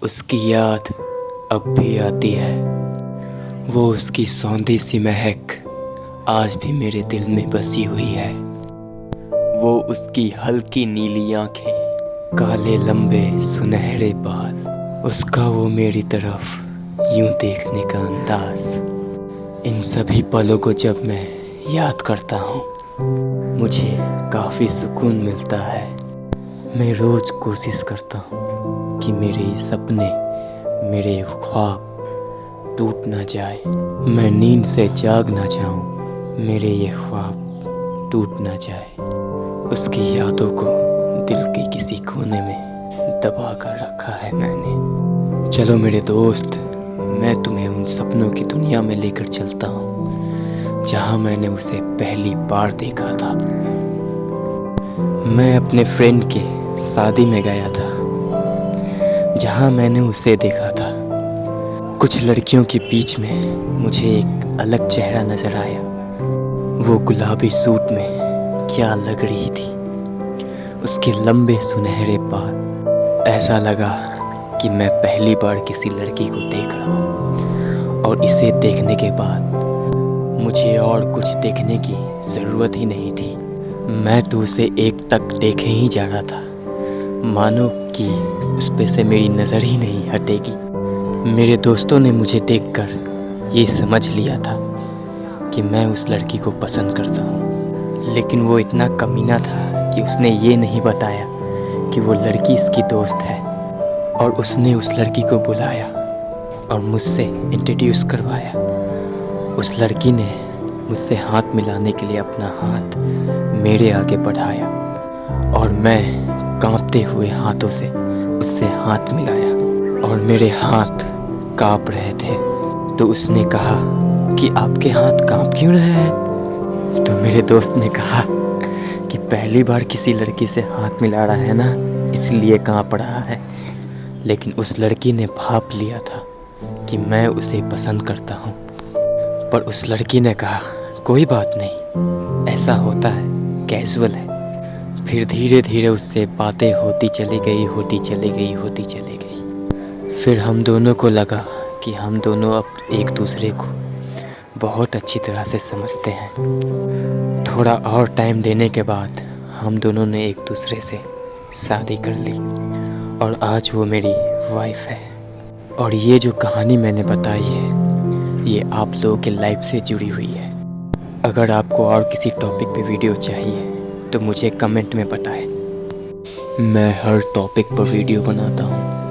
उसकी याद अब भी आती है। वो उसकी सौंधी सी महक आज भी मेरे दिल में बसी हुई है। वो उसकी हल्की नीली आंखें, काले लंबे सुनहरे बाल, उसका वो मेरी तरफ यूं देखने का अंदाज। इन सभी पलों को जब मैं याद करता हूँ मुझे काफ़ी सुकून मिलता है। मैं रोज़ कोशिश करता हूँ कि मेरे सपने, मेरे ख्वाब टूट ना जाए। मैं नींद से जाग ना जाऊँ, मेरे ये ख्वाब टूट ना जाए। उसकी यादों को दिल के किसी कोने में दबा कर रखा है मैंने। चलो मेरे दोस्त, मैं तुम्हें उन सपनों की दुनिया में लेकर चलता हूँ जहाँ मैंने उसे पहली बार देखा था। मैं अपने फ्रेंड के शादी में गया था जहाँ मैंने उसे देखा था। कुछ लड़कियों के बीच में मुझे एक अलग चेहरा नजर आया। वो गुलाबी सूट में क्या लग रही थी, उसके लंबे सुनहरे बाल। ऐसा लगा कि मैं पहली बार किसी लड़की को देख रहा हूँ और इसे देखने के बाद मुझे और कुछ देखने की ज़रूरत ही नहीं थी। मैं तो उसे एक टक देखे ही जा रहा था, मानो कि उस पे से मेरी नज़र ही नहीं हटेगी। मेरे दोस्तों ने मुझे देखकर ये समझ लिया था कि मैं उस लड़की को पसंद करता हूँ, लेकिन वो इतना कमीना था कि उसने ये नहीं बताया कि वो लड़की इसकी दोस्त है। और उसने उस लड़की को बुलाया और मुझसे इंट्रोड्यूस करवाया। उस लड़की ने मुझसे हाथ मिलाने के लिए अपना हाथ मेरे आगे बढ़ाया और मैं कांपते हुए हाथों से उससे हाथ मिलाया और मेरे हाथ कांप रहे थे। तो उसने कहा कि आपके हाथ कांप क्यों रहे हैं? तो मेरे दोस्त ने कहा कि पहली बार किसी लड़की से हाथ मिला रहा है ना, इसलिए कांप रहा है। लेकिन उस लड़की ने भाप लिया था कि मैं उसे पसंद करता हूँ। पर उस लड़की ने कहा कोई बात नहीं, ऐसा होता है, कैजुअल है। फिर धीरे धीरे उससे बातें होती चली गई। फिर हम दोनों को लगा कि हम दोनों अब एक दूसरे को बहुत अच्छी तरह से समझते हैं। थोड़ा और टाइम देने के बाद हम दोनों ने एक दूसरे से शादी कर ली और आज वो मेरी वाइफ है। और ये जो कहानी मैंने बताई है ये आप लोगों के लाइफ से जुड़ी हुई है। अगर आपको और किसी टॉपिक पे वीडियो चाहिए तो मुझे कमेंट में बताएं। मैं हर टॉपिक पर वीडियो बनाता हूँ।